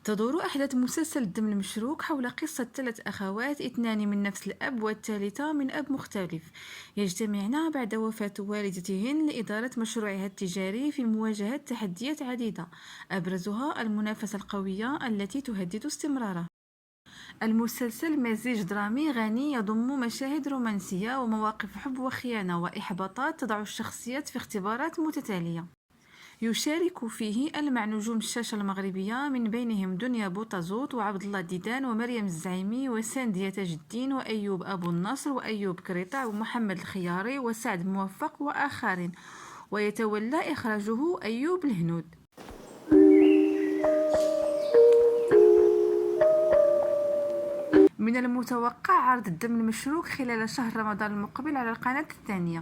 تدور أحداث مسلسل الدم المشروق حول قصة ثلاث أخوات، اثنان من نفس الأب والثالثة من أب مختلف، يجتمعن بعد وفاة والدتهن لإدارة مشروعها التجاري في مواجهة تحديات عديدة، أبرزها المنافسة القوية التي تهدد استمراره. المسلسل مزيج درامي غني يضم مشاهد رومانسية ومواقف حب وخيانة وإحباطات تضع الشخصيات في اختبارات متتالية. يشارك فيه ألمع نجوم الشاشة المغربية، من بينهم دنيا بوطازوت وعبد الله ديدان ومريم الزعيمي وساندية تاج الدين وأيوب أبو النصر وأيوب كريطة ومحمد الخياري وسعد موفق وآخرين، ويتولى إخراجه أيوب الهنود. من المتوقع عرض الدم المشروق خلال شهر رمضان المقبل على القناة الثانية.